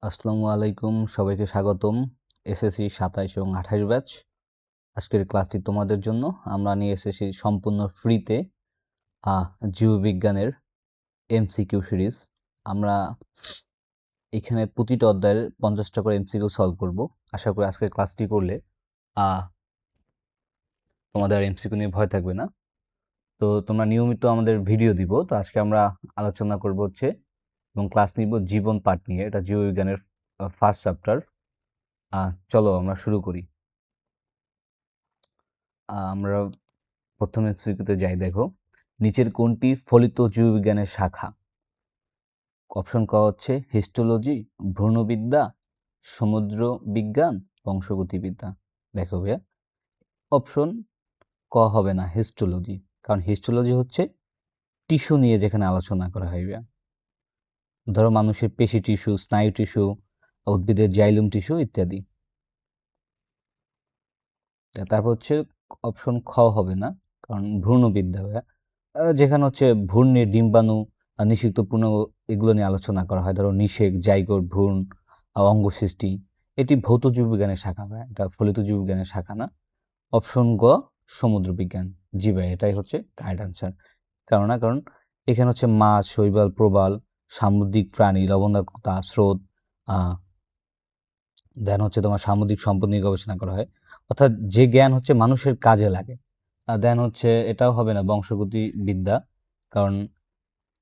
আসসালামু আলাইকুম, সবাইকে স্বাগতম। এসএসসি ২৭ এবং ২৮ ব্যাচ। আজকের ক্লাসটি তোমাদের জন্য। আমরা নিয়ে এসেছি সম্পূর্ণ ফ্রিতে জীববিজ্ঞানের এমসিকিউ সিরিজ। আমরা এখানে প্রতিটা অধ্যায়ের 50টা করে এমসিকিউ সলভ করব। আশা করি আজকের ক্লাসটি করলে তোমাদের এমসিকিউ নিয়ে ভয় থাকবে না। তো তোমরা নিয়মিত আমাদের ভিডিও দিব। তো আজকে আমরা আলোচনা করব হচ্ছে এবং ক্লাস নিব জীবন পাঠ নিয়ে। এটা জীববিজ্ঞানের ফার্স্ট চ্যাপ্টার। চলো আমরা শুরু করি। আমরা প্রথমে এমসিকিউতে যাই। দেখো, নিচের কোনটি ফলিত জীববিজ্ঞানের শাখা? অপশন ক হচ্ছে হিস্টোলজি, ভ্রূণবিদ্যা, সমুদ্র বিজ্ঞান, বংশগতিবিদ্যা। দেখো ভাইয়া, অপশন ক হবে না, হিস্টোলজি। কারণ হিস্টোলজি হচ্ছে টিস্যু নিয়ে যেখানে আলোচনা করা হয় ভাইয়া। ধরো মানুষের পেশি টিস্যু, স্নায়ু টিস্যু, উদ্ভিদের জাইলুম টিস্যু ইত্যাদি। তারপর হচ্ছে অপশন খ হবে না, কারণ ভ্রূণবিদ্যা ভাইয়া যেখানে হচ্ছে ভ্রূণ নিয়ে ডিম্বাণু নিষিক্ত পূর্ণ এগুলো নিয়ে আলোচনা করা হয়। ধরো নিষেক, জাইগোট, ভ্রূণ, অঙ্গ সৃষ্টি। এটি ভৌত জীববিজ্ঞানের শাখা ভাই, এটা ফলিত জীববিজ্ঞানের শাখা না। অপশন গ সমুদ্র বিজ্ঞান। জি ভাই, এটাই হচ্ছে রাইট আনসার। কারণ এখানে হচ্ছে মাছ, শৈবাল, প্রবাল, সামুদ্রিক প্রাণী, লবণাক্ততা, স্রোত, দেন হচ্ছে তোমার সামুদ্রিক সম্পদ নিয়ে গবেষণা করা হয়। অর্থাৎ যে জ্ঞান হচ্ছে মানুষের কাজে লাগে। দেন হচ্ছে এটাও হবে না বংশগতি বিদ্যা, কারণ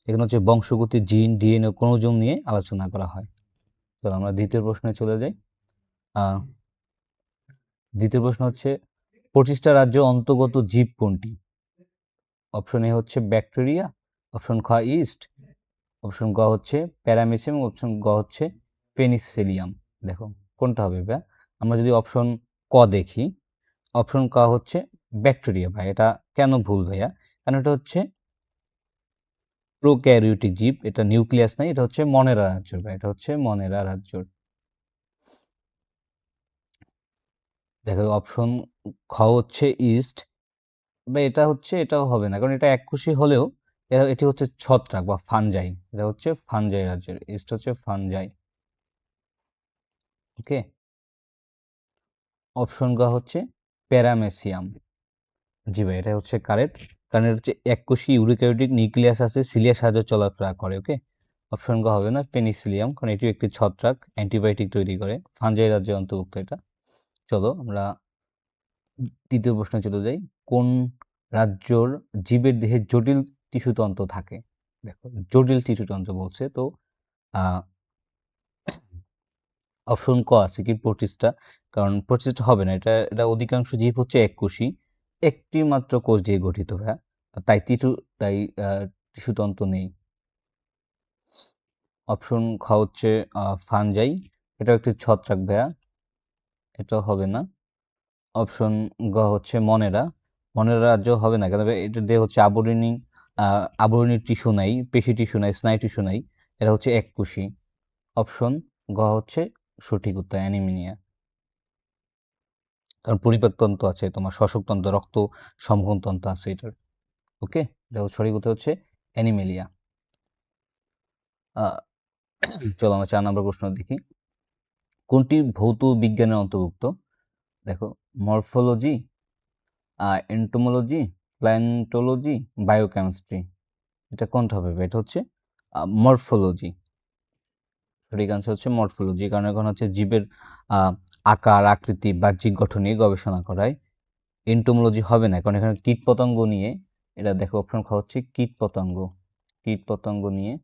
এখানে হচ্ছে বংশগতি, জিন, ডিএনএ, ক্রোমোজোম নিয়ে আলোচনা করা হয়। তো আমরা দ্বিতীয় প্রশ্নে চলে যাই। দ্বিতীয় প্রশ্ন হচ্ছে 25টা রাজ্য অন্তর্গত জীব কোনটি? অপশন এ হচ্ছে ব্যাকটেরিয়া, অপশন খ ইস্ট, অপশন গ হচ্ছে প্যারামেসিয়াম, অপশন গ হচ্ছে পেনিসিলিয়াম। দেখো কোনটা হবে ভাইয়া? আমরা যদি অপশন ক দেখি, অপশন ক হচ্ছে ব্যাকটেরিয়া। ভাই এটা কেন ভুল ভাইয়া? কারণ এটা হচ্ছে প্রোক্যারিওটিক জীব, এটা নিউক্লিয়াস নাই, এটা হচ্ছে মনেরা রাজ্যর ভাই, এটা হচ্ছে মনেরা রাজ্যর। দেখো অপশন খ হচ্ছে ইস্ট, বা এটা হচ্ছে এটাও হবে না, কারণ এটা এককোষী হলেও এটি হচ্ছে ছত্রাক বা ফানজাই। এটা হচ্ছে ফানজাই রাজ্যের, ইস্ট হচ্ছে ফানজাই। ওকে, অপশন গ হচ্ছে প্যারামেসিয়াম। জি ভাই, এটা হচ্ছে কারেক্ট, কারণ এটা হচ্ছে এককোষী ইউক্যারিওটিক নিউক্লিয়াস আছে, সিলিয়ার সাহায্যে চলাফেরা করে। ওকে, অপশন গ হবে না, পেনিসিলিয়াম, কারণ এটিও একটি ছত্রাক, অ্যান্টিবায়োটিক তৈরি করে, ফানজাই রাজ্যের অন্তর্ভুক্ত এটা। চলো আমরা তৃতীয় প্রশ্নে চলে যাই। কোন রাজ্যর জীবের দেহে জটিল টিস্যুতন্ত্র থাকে? দেখো জটিল টিস্যুতন্ত্র বলছে তো অপশন ক আছে কি প্রোটিস্টা, কারণ প্রোটিস্টা হবে না, এটা এটা অধিকাংশ জীব হচ্ছে এককোষী, একটি মাত্র কোষ দিয়ে গঠিত ভাইয়া, তাই টিস্যুতন্ত্র নেই। অপশন খ হচ্ছে ফানজাই, এটা একটি ছত্রাক ভাইয়া, এটা হবে না। অপশন গ হচ্ছে মনেরা, মনেরা রাজ্য হবে না, কেন এটা দেহ হচ্ছে আবরণী টিস্যু নাই, পেশি টিস্যু নাই, স্নায়ু টিস্যু নাই, এটা হচ্ছে এককোষী। অপশন গ হচ্ছে সঠিক উত্তর, অ্যানিমিনিয়া। কারণ পরিপাকতন্ত্র আছে, তোমার শ্বসনতন্ত্র, রক্ত সংবহন তন্ত্র আছে এটার। ওকে, এটা সঠিক উত্তর হচ্ছে অ্যানিমেলিয়া। চলো আমরা 4 নম্বর প্রশ্ন দেখি। কোনটি ভৌত বিজ্ঞানের অন্তর্ভুক্ত? দেখো মরফোলজি, এন্টোমোলজি, প্ল্যান্টোলজি, বায়োকেমিস্ট্রি। এটা কোনটা হবে? এটা হচ্ছে মরফোলজি। সঠিক আনসার হচ্ছে মরফোলজি, কারণ এখন হচ্ছে জীবের আকার, আকৃতি, বাহ্যিক গঠন নিয়ে গবেষণা করায়। এন্টোমোলজি হবে না, কারণ এখানে কীট পতঙ্গ নিয়ে, এটা দেখো অপশন খ হচ্ছে কীট পতঙ্গ, কীট পতঙ্গ নিয়ে।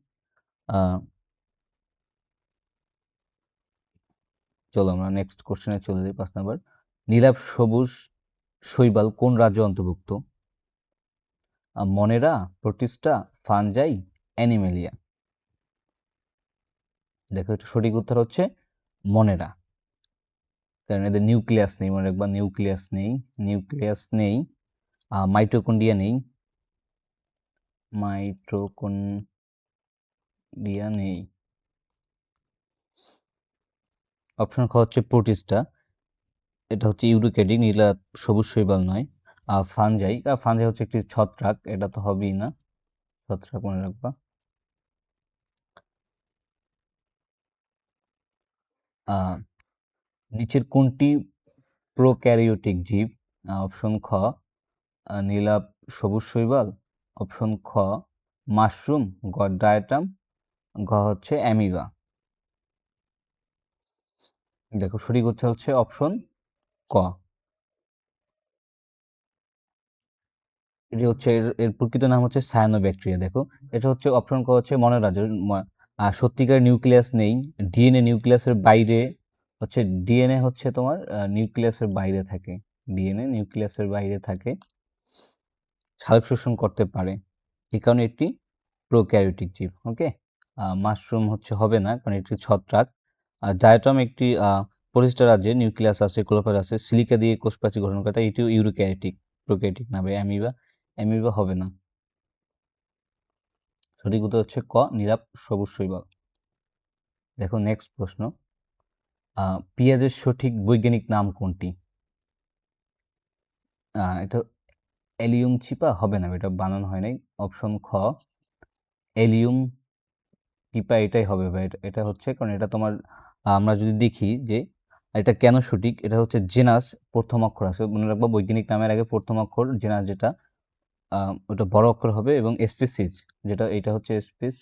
চলো আমরা নেক্সট কোশ্চেনে চলে যাই, 5 নাম্বার। নীলাভ সবুজ শৈবাল কোন রাজ্য অন্তর্ভুক্ত? মনেরা, প্রোটিস্টা, ফানজাই, অ্যানিমেলিয়া। দেখো এটা সঠিক উত্তর হচ্ছে মনেরা, কারণ এদের নিউক্লিয়াস নেই, মনে রাখবা নিউক্লিয়াস নেই, নিউক্লিয়াস নেই, মাইটোকন্ড্রিয়া নেই, মাইটোকন্ড্রিয়া নেই। অপশন খ হচ্ছে প্রোটিস্টা, এটা হচ্ছে ইউক্যারিওটিক, নীলা সবুজ শৈবাল নয়। ফানজাই, ফানজাই হচ্ছে একটি ছত্রাক, এটা তো হবেই না, ছত্রাক মনে রাখবা। আহ, নিচের কোনটি প্রোক্যারিওটিক জীব? অপশন খ নীলাভ সবুজ শৈবাল, অপশন খ মাশরুম, গ ডায়াটাম, ঘ হচ্ছে অ্যামিবা। দেখো সঠিক হচ্ছে অপশন ক। এটি হচ্ছে এর প্রকৃত নাম হচ্ছে সায়ানোব্যাকটেরিয়া। দেখো এটা হচ্ছে অপশন ক হচ্ছে মনে রাখো, সত্যিকার নিউক্লিয়াস নেই, ডিএনএ নিউক্লিয়াসের বাইরে হচ্ছে, ডিএনএ হচ্ছে তোমার নিউক্লিয়াসের বাইরে থাকে, ডিএনএ নিউক্লিয়াসের বাইরে থাকে, সালোক শোষণ করতে পারে, এই কারণে একটি প্রোক্যারিওটিক জীব। ওকে, মাশরুম হচ্ছে হবে না কারণ এটি ছত্রাক। ডায়াটম একটি প্রতিষ্ঠা রাজ্যে নিউক্লিয়াস আছে, ক্লোরোপ্লাস্ট আছে, সিলিকা দিয়ে কোষপ্রাচীর গঠন করে, তাই এটিও ইউরোক্যারিওটিক, প্রোক্যারিওটিক না ভাই, অ্যামিবা, অ্যামিবা হবে না। সঠিক উত্তর হচ্ছে ক নীলাভ সবুজ শৈবাল। দেখো নেক্সট প্রশ্ন, পেঁয়াজের সঠিক বৈজ্ঞানিক নাম কোনটি? এটা এলিয়ুম চিপা হবে না, এটা বানানো হয় নাই। অপশন খ এলিয়ুম পিপা, এটাই হবে ভাই। এটা হচ্ছে কারণ এটা তোমার আমরা যদি দেখি যে এটা কেন সঠিক, এটা হচ্ছে জেনাস, প্রথম অক্ষর আছে, মনে রাখবো বৈজ্ঞানিক নামের আগে প্রথম অক্ষর জেনাস যেটা ওটা বড় অক্ষর হবে, এবং স্পিসিস যেটা এটা হচ্ছে স্পিস,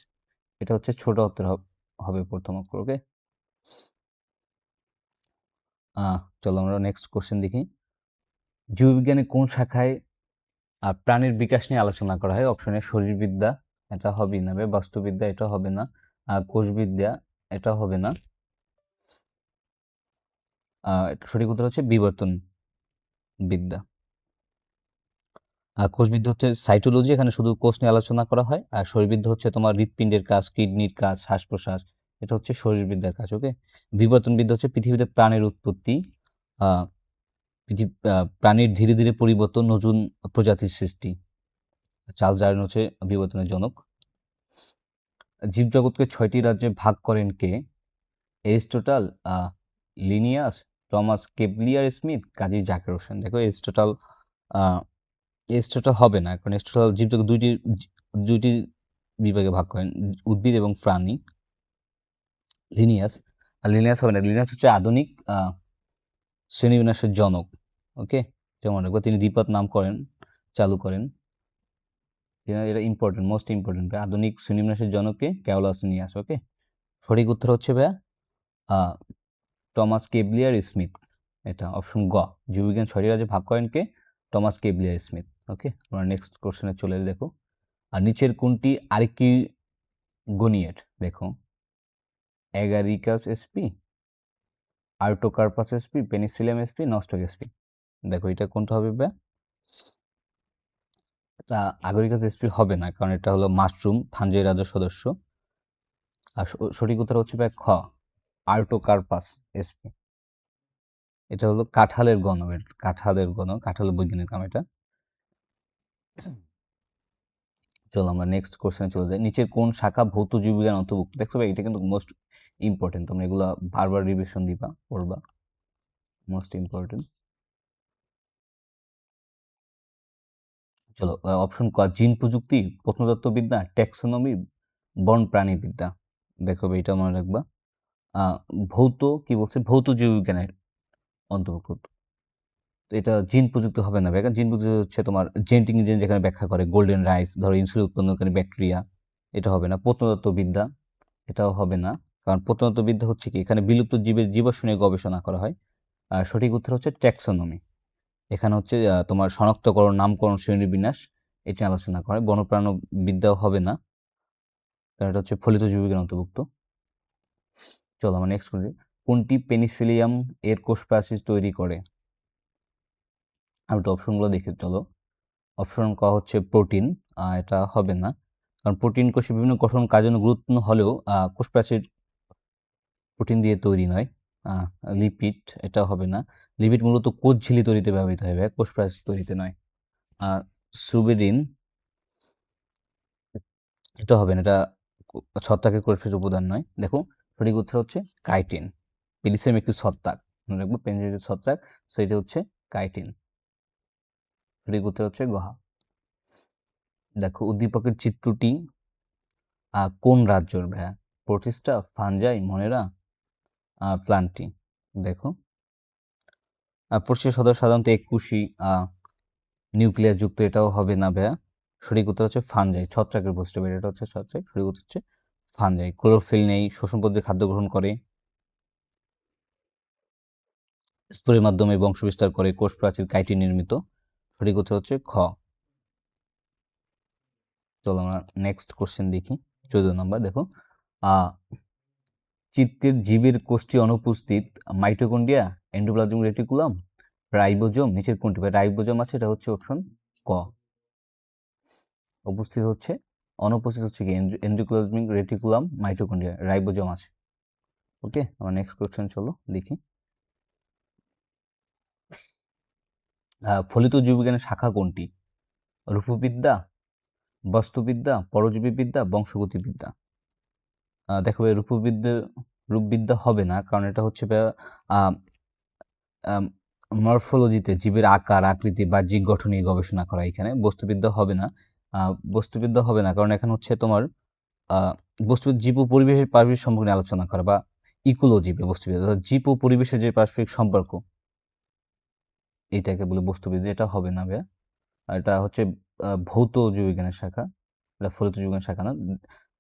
এটা হচ্ছে ছোট অক্ষর হবে প্রথম অক্ষর। ওকে, চলো আমরা নেক্সট কোশ্চেন দেখি। জীববিজ্ঞানের কোন শাখায় প্রাণীর বিকাশ নিয়ে আলোচনা করা হয়? অপশনে শরীরবিদ্যা, এটা হবে না, বাস্তুবিদ্যা, এটা হবে না, কোষবিদ্যা, এটা হবে না, সঠিক উত্তর হচ্ছে বিবর্তন বিদ্যা। কোষবিদ্যা হচ্ছে সাইটোলজি, এখানে শুধু কোষ নিয়ে আলোচনা করা হয়। আর শরীরবিদ্যা হচ্ছে তোমার হৃৎপিণ্ডের কাজ, কিডনির কাজ, শ্বাস প্রশ্বাস, এটা হচ্ছে শরীরবিদ্যার কাজ। ওকে, বিবর্তনবিদ্যা হচ্ছে পৃথিবীতে প্রাণের উৎপত্তি, আহ, প্রাণীর ধীরে ধীরে পরিবর্তন, নতুন প্রজাতির সৃষ্টি। চার্লস ডারউইন হচ্ছে বিবর্তনের জনক। জীবজগৎকে 6টি রাজ্যে ভাগ করেন কে? Aristotle, Linnaeus, Thomas কেপলিয়ার Smith, Kazi Zaker Hossain. দেখো এরিস্টটল হবে না, কারণ এরিস্টটল জীবজগৎ দুইটি বিভাগে ভাগ করেন, উদ্ভিদ এবং প্রাণী। লিনিয়াস, লিনিয়াস হবে না, লিনিয়াস হচ্ছে আধুনিক শ্রেণীবিন্যাসের জনক। ওকে, যেমন রাখবো তিনি দ্বিপদ নাম চালু করেন, এটা ইম্পর্টেন্ট, মোস্ট ইম্পর্টেন্ট। আধুনিক শ্রেণীবিন্যাসের জনককে ক্যাওলাস লিনিয়াস। ওকে, সঠিক উত্তর হচ্ছে ভাইয়া টমাস কেবলিয়ার স্মিথ, এটা অপশন গ। জীববিজ্ঞান 6টি রাজ্যে ভাগ করেন কে? Thomas কেবলিয়ার Smith. ওকে, আমরা নেক্সট কোশ্চেনে চলে দেখো। আর নিচের কোনটি আর্কিগোনিয়েট? দেখো Agaricus SP, Artocarpus SP, Penicillium SP, Nostoc SP. দেখো এটা কোনটা হবে ভাইয়া? আগরিকাস এসপি হবে না, কারণ এটা হলো মাশরুম, ফাঞ্জাই রাজ্য সদস্য। আর সঠিক উত্তর হচ্ছে ভাই খ আর্টোকার্পাস এসপি, এটা হলো কাঁঠালের গণ, কাঁঠালের বৈজ্ঞানিক নাম এটা। চলো আমরা নেক্সট কোশ্চেনে চলে যাই। নিচের কোন শাখা ভৌত জীববিজ্ঞান অন্তর্ভুক্ত? দেখো ভাই এটা কিন্তু মোস্ট ইম্পর্টেন্ট, তোমরা এগুলা বারবার রিভিশন দিবা, পড়বা, মোস্ট ইম্পর্টেন্ট। চলো অপশন ক জিন প্রযুক্তি, প্রত্নতত্ত্ববিদ্যা, ট্যাক্সোনমি, বন প্রাণীবিদ্যা। দেখো ভাই এটা মনে রাখবা, ভৌত কি বলছে, ভৌত জীববিজ্ঞানের অন্তর্ভুক্ত। তো এটা জিন প্রযুক্তি হবে না ভাই, জিন প্রযুক্তি হচ্ছে তোমার জেনেটিক ইঞ্জিনিয়ারিং যেখানে ব্যাখ্যা করে, গোল্ডেন রাইস, ধরো ইনসুলিন উৎপন্নকারী ব্যাকটেরিয়া, এটা হবে না। প্রত্নতত্ত্ববিদ্যা, এটাও হবে না, কারণ প্রত্নতত্ত্ববিদ্যা হচ্ছে কি, এখানে বিলুপ্ত জীবের জীবাশ্ম নিয়ে গবেষণা করা হয়। সঠিক উত্তর হচ্ছে ট্যাক্সোনমি, এখানে হচ্ছে তোমার শনাক্তকরণ, নামকরণ, শ্রেণীবিন্যাস, এটা আলোচনা করে। বন্যপ্রাণ বিদ্যাও হবে না, কারণ এটা হচ্ছে ফলিত জীববিজ্ঞান অন্তর্ভুক্ত। চলো আমরা নেক্সট করি। কোনটি পেনিসিলিয়াম এর কোষ প্রাচীর তৈরি করে? আমি তো অপশনগুলো দেখে চলো। অপশন ক হচ্ছে প্রোটিন, এটা হবে না, কারণ প্রোটিন কোষে বিভিন্ন গঠন কাজের জন্য গুরুত্বপূর্ণ হলেও কোষ প্রাচীর প্রোটিন দিয়ে তৈরি নয়। লিপিড, এটা হবে না, লিপিড মূলত কোষ ঝিল্লি তৈরিতে ব্যবহৃত হয়, কোষ প্রাচীর তৈরিতে নয়। সুবেরিন, এটা হবে না, এটা ছত্রাকের কোষের উপাদান নয়। দেখো সঠিক উত্তর হচ্ছে কাইটিন, পেনিসিলিয়াম একটি ছত্রাক, মনে রাখবো পেনিসিলিয়াম ছত্রাক, সো এটা হচ্ছে কাইটিন। সঠিক উত্তর হচ্ছে গহা। দেখো উদ্দীপকের চিত্রটি কোন রাজ্যের ভাইয়া? Protista, fungi, মনেরা, প্লান্টটি। দেখো পুষ্টি সদস্য সাধারণত এককোষী নিউক্লিয়াস যুক্ত, এটাও হবে না ভাইয়া। সঠিক উত্তর হচ্ছে ফানজাই, ছত্রাকের বস্তু, এটা হচ্ছে ছত্রাক, সঠিক উত্তর হচ্ছে ফানজাই। ক্লোরোফিল নেই, শ্বসন পদ্ধতি খাদ্য গ্রহণ করে, স্পোরের মাধ্যমে বংশ বিস্তার করে, কোষ প্রাচীর কাইটিন নির্মিত, সঠিক উত্তর হচ্ছে খ। চলো আমরা নেক্সট কোশ্চেন দেখি, 14 নম্বর। দেখো চিত্তের জীবের কোষটি অনুপস্থিত, মাইটোকন্ড্রিয়া, এন্ডোপ্লাজমিক রেটিকুলাম, রাইবোজোম, নিচের কোনটি? রাইবোজোম আছে, এটা হচ্ছে অপশন ক। উপস্থিত হচ্ছে, অনুপস্থিত হচ্ছে কি এন্ডোপ্লাজমিক রেটিকুলাম, মাইটোকন্ড্রিয়া, রাইবোজোম আছে। ওকে, আমরা নেক্সট কোশ্চেন চলো দেখি। ফলিত জীববিজ্ঞানের শাখা কোনটি? রূপবিদ্যা, বস্তুবিদ্যা, পরজীবীবিদ্যা, বংশগতিবিদ্যা। দেখো রূপবিদ্যা হবে না, কারণ এটা হচ্ছে মরফোলজিতে জীবের আকার আকৃতি বাহ্যিক গঠন নিয়ে গবেষণা করা। এখানে বস্তুবিদ্যা হবে না, বস্তুবিদ্যা হবে না, কারণ এখানে হচ্ছে তোমার বস্তুবিদ্যা জীব ও পরিবেশের পারস্পরিক সম্পর্ক নিয়ে আলোচনা করা, বা ইকোলজি বস্তুবিদ্যা, জীব ও পরিবেশের যে পারস্পরিক সম্পর্ক, এটাকে বলে বস্তুবিদ্যা। এটা হবে না ভাইয়া, এটা হচ্ছে ভৌত জীববিজ্ঞানের শাখা, এটা ফলিত জীববিজ্ঞানের শাখা না।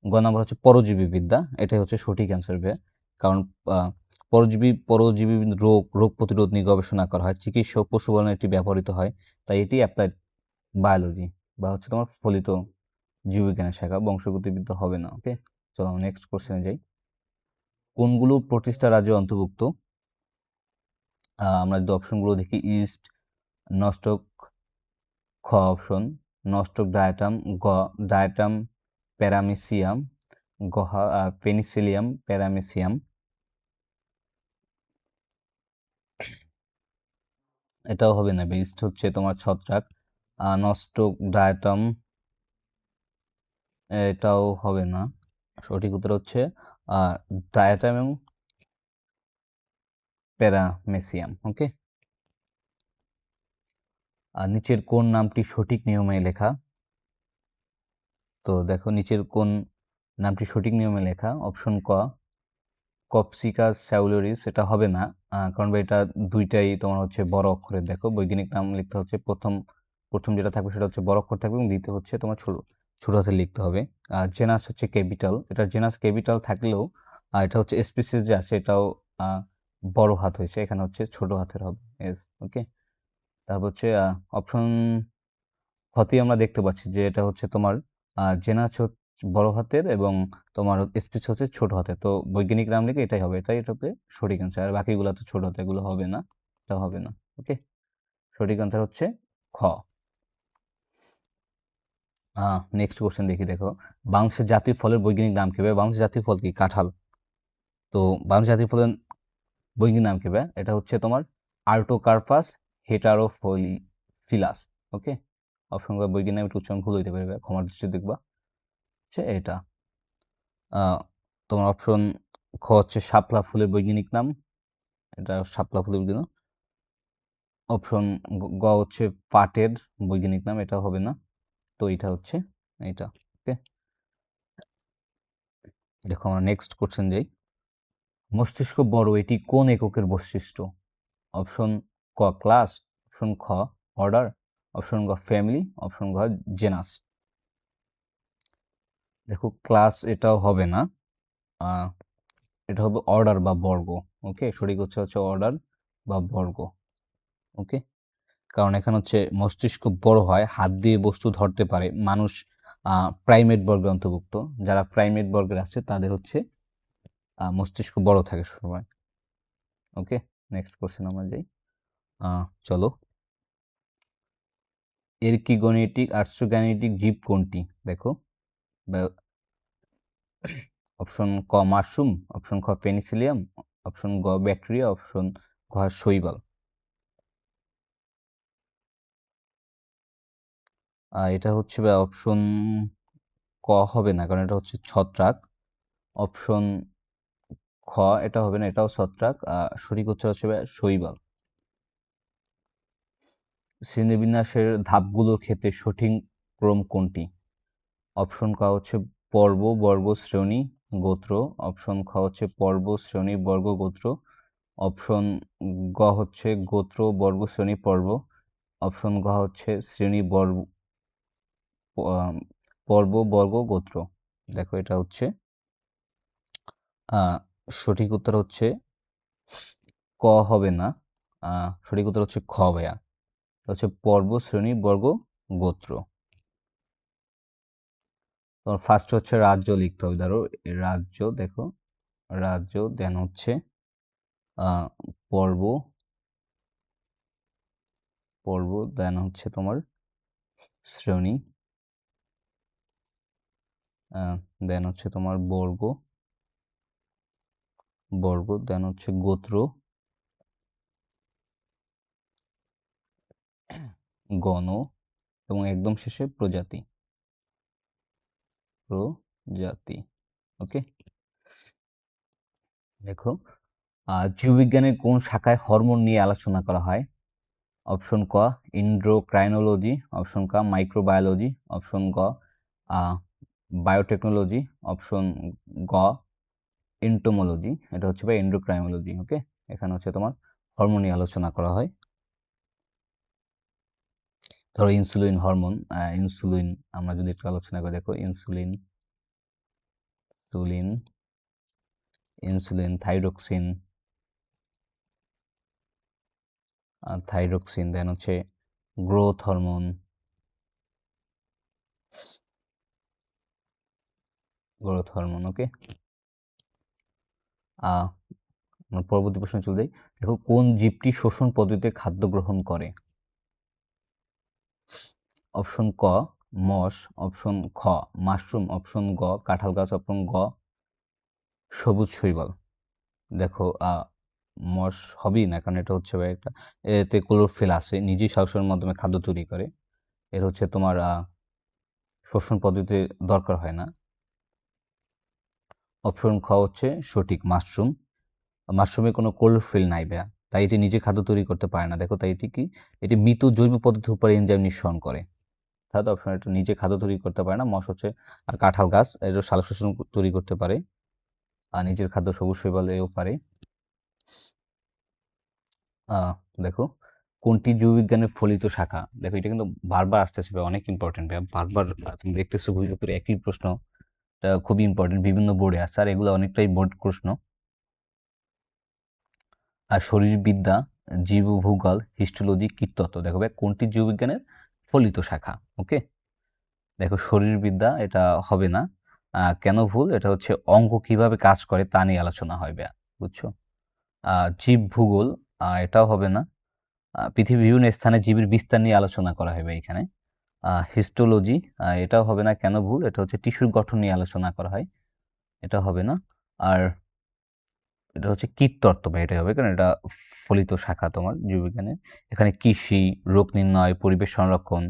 গ নাম্বার হচ্ছে পরজীবী বিদ্যা, এটাই হচ্ছে সঠিক অ্যান্সার ভাইয়া। কারণ পরজীবী রোগ প্রতিরোধ নিয়ে গবেষণা করা হয়, চিকিৎসা ও পশুপালনে এটি ব্যবহৃত হয়, তাই এটি অ্যাপ্লাইড বায়োলজি বা হচ্ছে তোমার ফলিত জীববিজ্ঞানের শাখা, বংশগতিবিদ্যা হবে না। ওকে, চলো নেক্সট কোশ্চেনে যাই। কোনগুলো প্রতিষ্ঠা রাজ্যের অন্তর্ভুক্ত? আমরা যদি অপশনগুলো দেখি, ইস্ট, নস্টক, খ অপশন নস্টক ডায়াটাম, গ ডায়াটাম প্যারামিসিয়াম, গ পেনিসিলিয়াম প্যারামিসিয়াম। এটাও হবে না, বেস্ট হচ্ছে তোমার ছত্রাক। নস্টক ডায়াটাম, এটাও হবে না, সঠিক উত্তর হচ্ছে ডায়াটাম এবং প্যারামেসিয়াম। ওকে, আর নিচের কোন নামটি সঠিক নিয়মে লেখা? তো দেখো নিচের কোন নামটি সঠিক নিয়মে লেখা? অপশন ক কপসিকাস স্যাউলোরিস, এটা হবে না, কারণ এটা দুইটাই তোমার হচ্ছে বড় অক্ষরে। দেখো বৈজ্ঞানিক নাম লিখতে হচ্ছে প্রথম যেটা থাকবে সেটা হচ্ছে বড় অক্ষর থাকবে, এবং দ্বিতীয় হচ্ছে তোমার ছোট হাতে লিখতে হবে। আর জেনাস হচ্ছে ক্যাপিটাল, এটা জেনাস ক্যাপিটাল থাকলেও এটা হচ্ছে স্পিসিস যে আছে এটাও বড় হাত হয়েছে, এখানে হচ্ছে ছোট হাতের হবে এস। ওকে, তারপর হচ্ছে অপশন হতেই আমরা দেখতে পাচ্ছি যে এটা হচ্ছে তোমার জেনাস বড় হাতের এবং তোমার স্পিচ হচ্ছে ছোট হাতের, তো বৈজ্ঞানিক নাম লিখে এটাই হবে, এটা হবে সঠিক অ্যান্সার। আর বাকিগুলো তো ছোট হাতে, এগুলো হবে না, এটা হবে না। ওকে, সঠিক অ্যান্সার হচ্ছে খ। নেক্সট কোশ্চেন দেখি। দেখো বাংলাদেশের জাতীয় ফলের বৈজ্ঞানিক নাম কি? বাংলাদেশের জাতীয় ফল কি? কাঁঠাল। তো বাংলাদেশের জাতীয় ফলের বৈজ্ঞানিক নাম কি? এটা হচ্ছে তোমার আর্টোকার্পাস হেটারোফিলাস। ওকে, অপশন বৈজ্ঞানিক নাম একটু উচ্চারণ ভুল হইতে পারবে, ক্ষমার দৃষ্টি দেখবা, হচ্ছে এটা। তোমার অপশন খ হচ্ছে শাপলা ফুলের বৈজ্ঞানিক নাম, এটা শাপলা ফুলের বৈজ্ঞানিক। অপশন গ হচ্ছে পাটের বৈজ্ঞানিক নাম, এটা হবে না, তো এটা হচ্ছে এটা। ওকে, দেখো আমরা নেক্সট কোশ্চেন যাই। মস্তিষ্ক বড়, এটি কোন এককের বৈশিষ্ট্য? অপশন ক ক্লাস, অপশন খ অর্ডার, অপশন গ ফ্যামিলি, অপশন ঘ জেনাস। দেখো ক্লাস এটাও হবে না, এটা হবে অর্ডার বা বর্গ। ওকে, সঠিক হচ্ছে অর্ডার বা বর্গ। ওকে, কারণ এখানে হচ্ছে মস্তিষ্ক বড় হয়, হাত দিয়ে বস্তু ধরতে পারে, মানুষ প্রাইমেট বর্গের অন্তর্ভুক্ত, যারা প্রাইমেট বর্গের আছে তাদের হচ্ছে মস্তিষ্ক বড় থাকে সবসময়। ওকে, নেক্সট কোশ্চেন আমরা যাই। চলো, এরকিগনেটিক আর্থ্রোগ্যানেটিক জীব কোনটি? দেখো অপশন ক মাশরুম, অপশন খ পেনিসিলিয়াম, অপশন গ ব্যাকটেরিয়া, অপশন ঘ শৈবাল। এটা হচ্ছে অপশন ক হবে না, কারণ এটা হচ্ছে ছত্রাক। অপশন খ এটা হবে না, এটাও ছত্রাক। সঠিক হচ্ছে শৈবাল। শ্রেণীবিন্যাসের ধাপগুলোর ক্ষেত্রে সঠিক ক্রম কোনটি? অপশন ক হচ্ছে পর্ব, বর্গ, শ্রেণী, গোত্র, অপশন খ হচ্ছে পর্ব, শ্রেণী, বর্গ, গোত্র, অপশন গ হচ্ছে গোত্র, বর্গ, শ্রেণী, পর্ব, অপশন ঘ হচ্ছে শ্রেণী, পর্ব, বর্গ, গোত্র। দেখো এটা হচ্ছে সঠিক উত্তর হচ্ছে ক হবে না, সঠিক উত্তর হচ্ছে খ ভাইয়া, হচ্ছে পর্ব, শ্রেণী, বর্গ, গোত্র। তোমার ফার্স্ট হচ্ছে রাজ্য লিখতে হবে, ধরো রাজ্য, দেখো রাজ্য, দেন হচ্ছে পর্ব, দেন হচ্ছে তোমার শ্রেণী, দেন হচ্ছে তোমার বর্গ, দেন হচ্ছে গোত্র, গণ, এবং একদম শেষে প্রজাতি। ওকে, দেখো জীববিজ্ঞানের কোন শাখায় হরমোন নিয়ে আলোচনা করা হয়? অপশন ক এন্ডোক্রাইনোলজি, অপশন ক মাইক্রোবায়োলজি, অপশন গ বায়োটেকনোলজি, অপশন গ এন্টোমোলজি। এটা হচ্ছে বা এন্ডোক্রাইনোলজি। ওকে, এখানে হচ্ছে তোমার হরমোন নিয়ে আলোচনা করা হয়। ধরো ইনসুলিন হরমোন, ইনসুলিন আমরা যদি একটু আলোচনা করে, দেখো ইনসুলিন, থাইরক্সিন, দেন হচ্ছে গ্রোথ হরমোন, ওকে। আমরা পরবর্তী প্রশ্ন চলে যাই। দেখো কোন জীবটি শোষণ পদ্ধতিতে খাদ্য গ্রহণ করে? অপশন ক মশ, অপশন খ মাশরুম, অপশন গ কাঁঠাল গাছ, অপশন গ সবুজ শৈবাল। দেখো মশ হবেই না, কারণ এটা হচ্ছে একটা, এতে ক্লোরোফিল আছে, নিজেই শ্বসনের মাধ্যমে খাদ্য তৈরি করে। এর হচ্ছে তোমার শোষণ পদ্ধতি দরকার হয় না। অপশন খ হচ্ছে সঠিক, মাশরুম। মাশরুমে কোনো ক্লোরোফিল নাই ভাইয়া, তাই এটি নিজে খাদ্য তৈরি করতে পারে না। দেখো তাই এটি কি, এটি মৃত জৈব পদার্থের উপর এনজাইম নিঃসরণ করে। তাহলে অপশন এটা নিজে খাদ্য তৈরি করতে পারে না। মশ হচ্ছে, আর কাঁঠাল গাছ এটা সালোকসংশ্লেষণ তৈরি করতে পারে, আর নিজের খাদ্য সবুজ শৈবাল এও পারে। দেখো কোনটি জীববিজ্ঞানের ফলিত শাখা? দেখো এটা কিন্তু বারবার আসতেছে, অনেক ইম্পর্টেন্ট, বারবার তুমি দেখতেছো ঘুরে ঘুরে একই প্রশ্ন, খুবই ইম্পর্টেন্ট, বিভিন্ন বোর্ডে আসছে, আর এগুলো অনেকটাই বোর্ড প্রশ্ন। আর শরীরবিদ্যা, জীবভূগোল, হিস্টোলজি, কীটতত্ত্ব। দেখো ভাই কোনটি জীববিজ্ঞানের ফলিত শাখা? ওকে, দেখো শরীরবিদ্যা এটা হবে না, কেন ভুল? এটা হচ্ছে অঙ্ক কিভাবে কাজ করে তা নিয়ে আলোচনা হয় ভাইয়া, বুঝছো? জীবভূগোল এটাও হবে না, পৃথিবীর বিভিন্ন স্থানে জীবের বিস্তার নিয়ে আলোচনা করা হবে এখানে। হিস্টোলজি এটাও হবে না, কেন ভুল? এটা হচ্ছে টিস্যুর গঠন নিয়ে আলোচনা করা হয়, এটা হবে না। আর এটা হচ্ছে কীটতত্ত্ব বা এটাই হবে, কারণ এটা ফলিত শাখা তোমার জীববিজ্ঞানে। এখানে কৃষি, রোগ নির্ণয়, পরিবেশ সংরক্ষণ,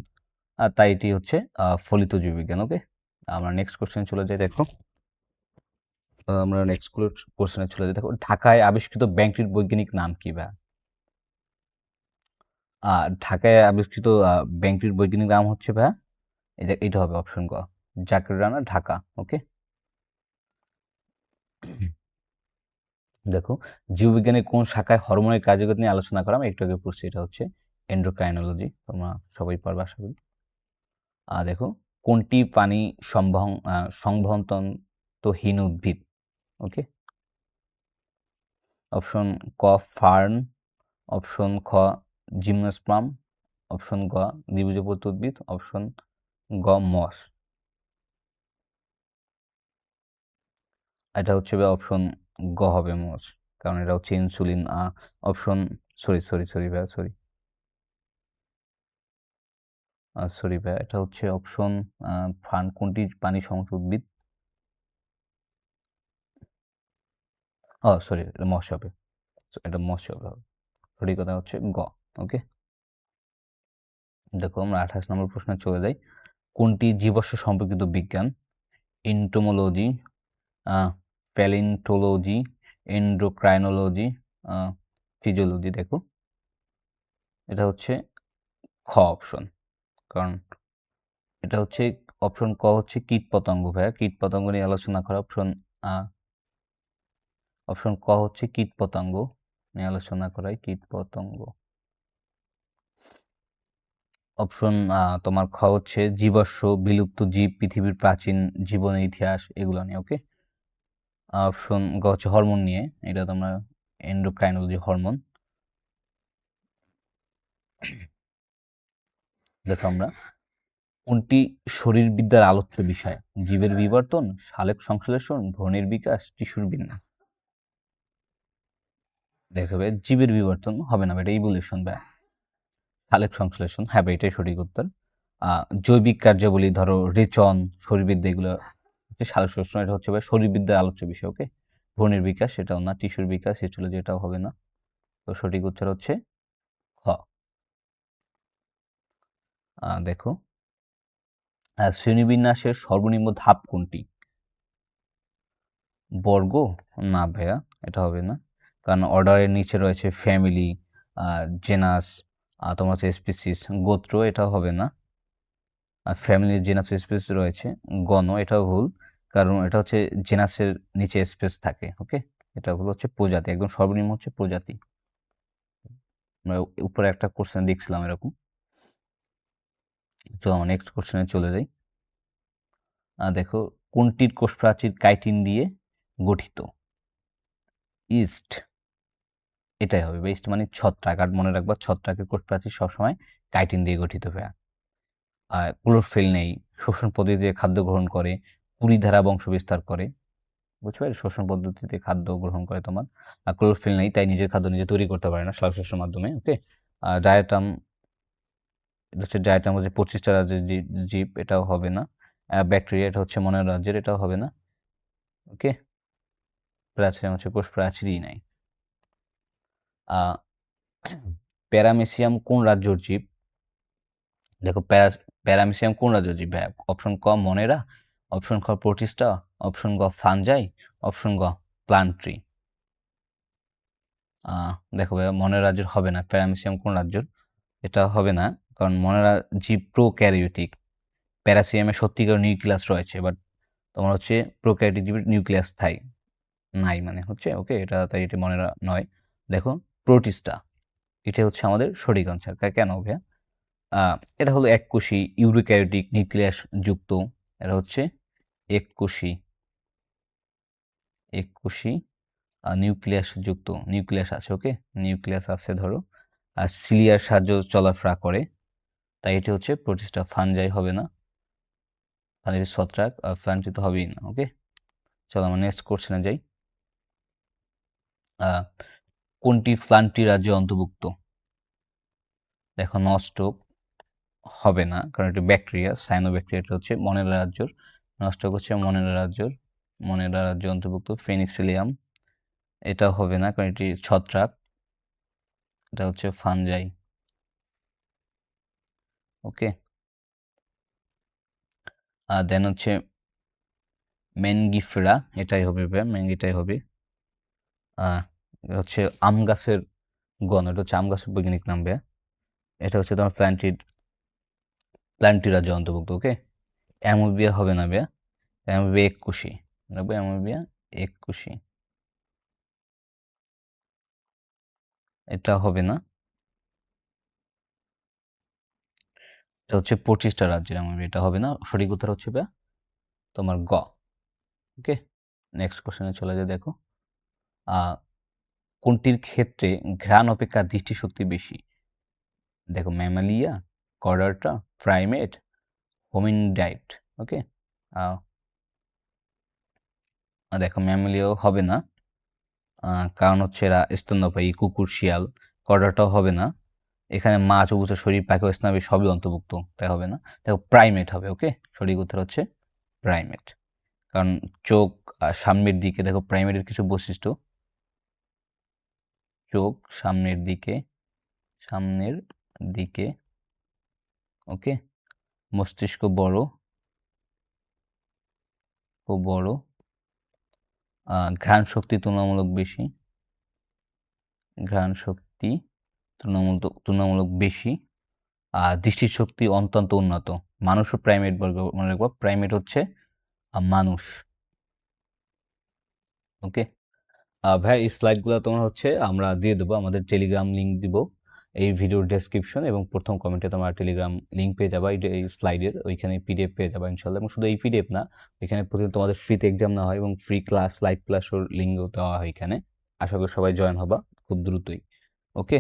তাই এটি হচ্ছে ফলিত জীববিজ্ঞান। ওকে, আমরা নেক্সট কোশ্চেন চলে যাই। দেখো আমরা নেক্সট কোশ্চেনে চলে যাই। দেখো ঢাকায় আবিষ্কৃত ব্যাংকটির বৈজ্ঞানিক নাম কি? বা ঢাকায় আবিষ্কৃত ব্যাংকটির বৈজ্ঞানিক নাম হচ্ছে ভাইয়া, এটা হবে অপশন ক জাকির রানা ঢাকা। ওকে, দেখো জীববিজ্ঞানের কোন শাখায় হরমোনের কার্যকর নিয়ে আলোচনা করা, আমি একটু আগে পড়ছি, এটা হচ্ছে এন্ডোক্রাইনোলজি, তোমরা সবাই পারবে আশা করি। দেখো কোনটি পানি সংবহনতন্ত্রহীন উদ্ভিদ? ওকে, অপশন ক ফার্ন, অপশন খ জিমনোস্পার্ম, অপশন গ দ্বিবীজপত্রী উদ্ভিদ, অপশন গ মস। এটা হচ্ছে অপশন গ হবে মস, কারণ এটা হচ্ছে ইনসুলিন। অপশন সরি ভাইয়া, সরি ভাইয়া, এটা হচ্ছে অপশন ফার্ন। কোনটি পানি সমৃদ্ধ উদ্ভিদ? সরি, এটা মৎস্য হবে, এটা মৎস্য হবে, সঠিক কথা হচ্ছে গ। ওকে, দেখো আমরা 28 নম্বর প্রশ্নে চলে যাই। কোনটি জীবাশ্ম সম্পর্কিত বিজ্ঞান? Entomology, palaeontology, endocrinology, physiology. দেখো এটা হচ্ছে খ অপশন, কারণ এটা হচ্ছে অপশন ক হচ্ছে কীট পতঙ্গ ভাইয়া, কীট পতঙ্গ নিয়ে আলোচনা করা। অপশন অপশন ক হচ্ছে কীটপতঙ্গ নিয়ে আলোচনা করাই কীটপতঙ্গ। অপশন তোমার খ হচ্ছে জীবাশ্ম, বিলুপ্ত জীব, পৃথিবীর প্রাচীন জীবনের ইতিহাস, এগুলো নিয়ে। ওকে। অপশন গ হচ্ছে হরমোন নিয়ে, এটা তোমরা এন্ডোক্রাইনোলজি, হরমোন। দেখো আমরা কোনটি শরীরবিদ্যার আলোচ্য বিষয়? জীবের বিবর্তন, সালোক সংশ্লেষণ, ভ্রূণের বিকাশ, টিস্যুর বিন্যাস। দেখবে জীবের বিবর্তন হবে না, এটা ইভলিউশন বা সালোক সংশ্লেষণ, হ্যাঁ এটাই সঠিক উত্তর। জৈবিক কার্যাবলী, ধরো রেচন, শরীরবিদ্যা, এগুলো হচ্ছে সালোক সংশ্লেষণ, এটা হচ্ছে শরীরবিদ্যার আলোচ্য বিষয়। ওকে। ভ্রূণের বিকাশ সেটাও না, টিস্যুর বিকাশ হিস্টোলজি এটাও হবে না। তো সঠিক উত্তর হচ্ছে খ। দেখো শ্রেণীবিন্যাসের সর্বনিম্ন ধাপ কোনটি? বর্গ? না ভাইয়া, এটা হবে না, কারণ অর্ডারের নিচে রয়েছে ফ্যামিলি, জেনাস, তোমার হচ্ছে স্পিসিস, গোত্র, এটাও হবে না। আর ফ্যামিলি, জেনাস, স্পেস রয়েছে, গণ, এটাও ভুল, কারণ এটা হচ্ছে জেনাসের নিচে স্পেস থাকে। ওকে। এটা ভুল, হচ্ছে প্রজাতি, একদম সর্বনিম্ন হচ্ছে প্রজাতি। আমরা উপরে একটা কোশ্চেন দেখছিলাম এরকম। চলো নেক্সট কোশ্চেনে চলে যাই। দেখো কোনটির কোষ প্রাচীর কাইটিন দিয়ে গঠিত? ইস্ট, এটাই হবে। ইস্ট মানে ছত্রাক, আর মনে রাখবা ছত্রাকের কোষ প্রাচীর সবসময় কাইটিন দিয়ে গঠিত হয়। ক্লোরোফিল নেই, শোষণ পদ্ধতিতে খাদ্য গ্রহণ করে, কুড়ি ধারা বংশ বিস্তার করে। বুঝতে পারি, শোষণ পদ্ধতিতে খাদ্য গ্রহণ করে তোমার। ক্লোরোফিল নেই, তাই নিজের খাদ্য নিজে তৈরি করতে পারে না শ্বাসের মাধ্যমে। ওকে। ডায়াটাম, এটা হচ্ছে ডায়াটাম হচ্ছে 25টা রাজ্যের জীব, এটাও হবে না। ব্যাকটেরিয়া, এটা হচ্ছে মনের রাজ্যের, এটাও হবে না। ওকে। প্রাচীর হচ্ছে কোষ প্রাচীরই নাই। প্যারামেসিয়াম কোন রাজ্যের জীব? দেখো প্যারামেসিয়াম কোন রাজ্যের জীব? অপশন ক মনেরা, অপশন খ প্রোটিস্টা, অপশন গ ফানজাই, অপশন গ প্লান্ট ট্রি। দেখো ভাইয়া, মনের রাজ্যের হবে না। প্যারামেসিয়াম কোন রাজ্যের? এটা হবে না, কারণ মনেরা জীব প্রোক্যারিওটিক। প্যারাসিয়ামে সত্যিকার নিউক্লিয়াস রয়েছে, বাট তোমার হচ্ছে প্রোক্যারিওটিক জীবের নিউক্লিয়াস নাই, মানে হচ্ছে। ওকে, এটা তাই এটা মনেরা নয়। দেখো প্রোটিস্টা, এটা হচ্ছে আমাদের সঠিক আনসার। কেন ভাইয়া? এটা হলো এককোষী ইউরিক্যারিওটিক নিউক্লিয়াস যুক্ত। এটা হচ্ছে এককোষী নিউক্লিয়াস যুক্ত, নিউক্লিয়াস আছে। ওকে, নিউক্লিয়াস আছে ধরো, আর সিলিয়ার সাহায্য চলাফেরা করে, তাই এটি হচ্ছে প্রোটিস্টা। ফানজাই হবে না, ফানজাই ছত্রাক, আর প্লান্টটি তো হবেই না। ওকে, চলো আমরা নেক্সট কোশ্চেনে যাই। কোনটি প্লান্টটি রাজ্যে অন্তর্ভুক্ত? দেখো নস্টক হবে না, কারণ এটি ব্যাকটেরিয়া, সাইনোব্যাকটেরিয়াটা হচ্ছে মনেরা রাজ্যের। নস্টক হচ্ছে মনেরা রাজ্য অন্তর্ভুক্ত। ফেনিসিলিয়াম, এটা হবে না, কারণ এটি ছত্রাক, এটা হচ্ছে ফানজাই। ওকে। দেন হচ্ছে ম্যানগিফেরা, এটাই হবে ম্যাঙ্গিটাই হবে। হচ্ছে আম গাছের গণ, এটা হচ্ছে আম গাছের বৈজ্ঞানিক নাম ভাইয়া। এটা হচ্ছে তোমার প্ল্যান্টিড রাজ্য অন্তর্ভুক্ত। ওকে। অ্যামোবিয়া হবে না ভাইয়া, অ্যামোবিয়া এককুশি, দেখবো অ্যামোবিয়া এককুশি, এটা হবে না। এটা হচ্ছে 25টা রাজ্যের অ্যামোবিয়া, এটা হবে না। সঠিক উত্তর হচ্ছে ভাইয়া তোমার গ। ওকে, নেক্সট কোশ্চেনে চলে যায়। দেখো কোনটির ক্ষেত্রে ঘ্রাণ অপেক্ষা দৃষ্টিশক্তি বেশি? দেখো ম্যামালিয়া, কর্ডাটা, প্রাইমেট, হোমিনডাইট। ওকে। দেখো ম্যামালিয়াও হবে না, কারণ হচ্ছে এরা স্তন্যপায়ী, কুকুর, শিয়াল। কর্ডাটাও হবে না, এখানে মাছ, উভচর, শরীর, পাখি, স্নায়ু সবই অন্তর্ভুক্ত, তাই হবে না। দেখো প্রাইমেট হবে। ওকে, সঠিক উত্তর হচ্ছে প্রাইমেট, কারণ চোখ সামনের দিকে। দেখো প্রাইমেটের কিছু বৈশিষ্ট্য, চোখ সামনের দিকে। ওকে। মস্তিষ্ক বড়, খুব বড়। ঘ্রাণ শক্তি তুলনামূলক বেশি। দৃষ্টিশক্তি অত্যন্ত উন্নত। মানুষ ও প্রাইমেট বর্গ মনে রাখবো, প্রাইমেট হচ্ছে মানুষ। ওকে। ভাইয়া এই স্লাইডগুলো তোমার হচ্ছে আমরা দিয়ে দেবো, আমাদের টেলিগ্রাম লিঙ্ক দিব এই ভিডিওর ডেসক্রিপশন এবং প্রথম কমেন্টে তোমার টেলিগ্রাম লিঙ্ক পেয়ে যাবা এই স্লাইডের, ওইখানে পিডিএফ পেয়ে যাবা ইনশাল্লাহ। এবং শুধু এই পিডিএফ না, এখানে প্রতিদিন তোমাদের ফ্রিতে এক্সাম নেওয়া হয় এবং ফ্রি ক্লাস, লাইভ ক্লাসের লিঙ্কও দেওয়া হয় এখানে। আশা করি সবাই জয়েন হবা খুব দ্রুতই। ওকে,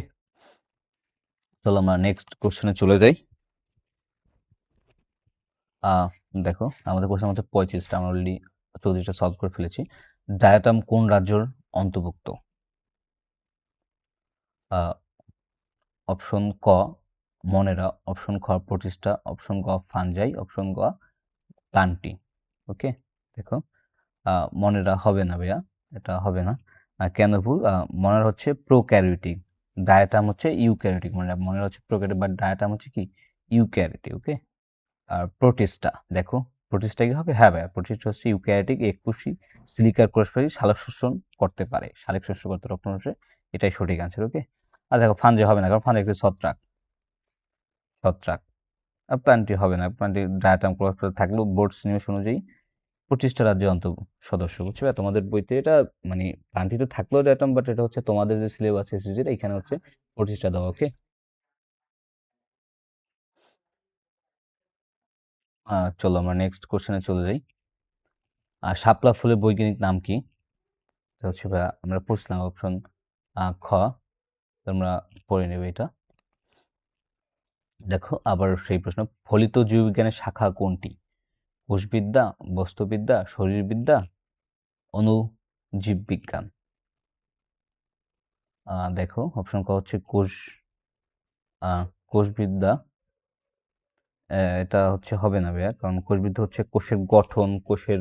চলো আমরা নেক্সট কোশ্চেনে চলে যাই। দেখো আমাদের কোশ্চেন মধ্যে 35টা, আমরা অলরেডি 34টা সলভ করে ফেলেছি। ডায়াটাম কোন রাজ্যের অন্তর্ভুক্ত? অপশন ক মনেরা, অপশন খ প্রোটিস্টা, অপশন গ ফানজাই, অপশন গ প্লান্টি। ওকে, দেখো মনেরা হবে না ভাইয়া, এটা হবে না। কেন ভুল? মনের হচ্ছে প্রোক্যারিওটিক, ডায়াটাম হচ্ছে ইউক্যারিওটিক। মানে মনের হচ্ছে প্রোক্যারিওটিক, বাট ডায়াটাম হচ্ছে কি ইউক্যারিওটিক। ওকে, আর প্রোটিস্টা, দেখো প্রোটিস্টা কি হবে? হ্যাঁ ভাইয়া, প্রোটিস্টা হচ্ছে ইউক্যারিওটিক, এককোষী সিলিকার কোষপ্রাচীর, সালোক শোষণ করতে পারে, সালোক শোষণ করতে রক্ত মানুষে, এটাই সঠিক আনসার। ওকে, আর দেখো ফানজে হবে না, কারণ ফানজে একটি ছত্রাক, ছত্রাক। আর প্লান্টি হবে না, প্লান্টি ডায়াটাম ক্লোরোফিল থাকলেও বোর্ড নিয়ম অনুযায়ী 25টা রাজ্যের সদস্য। বুঝছো? তোমাদের বইতে এটা মানে প্লান্টিতে থাকলেও ডায়াটাম, বাট এটা হচ্ছে তোমাদের যে সিলেবাস এসএসসির এখানে হচ্ছে 25টা দেওয়া। ওকে, চলো আমরা নেক্সট কোশ্চেনে চলে যাই। শাপলা ফুলের বৈজ্ঞানিক নাম কি? এটা হচ্ছে আমরা পড়ছিলাম অপশন খ, তোমরা পড়ে নেবে এটা। দেখো আবার সেই প্রশ্ন, ফলিত জীববিজ্ঞানের শাখা কোনটি? কোষবিদ্যা, বস্তুবিদ্যা, শরীরবিদ্যা, অণুজীববিজ্ঞান। দেখো অপশন ক হচ্ছে কোষবিদ্যা। এটা হচ্ছে হবে না ভাইয়া, কারণ কোষবিদ্যা হচ্ছে কোষের গঠন, কোষের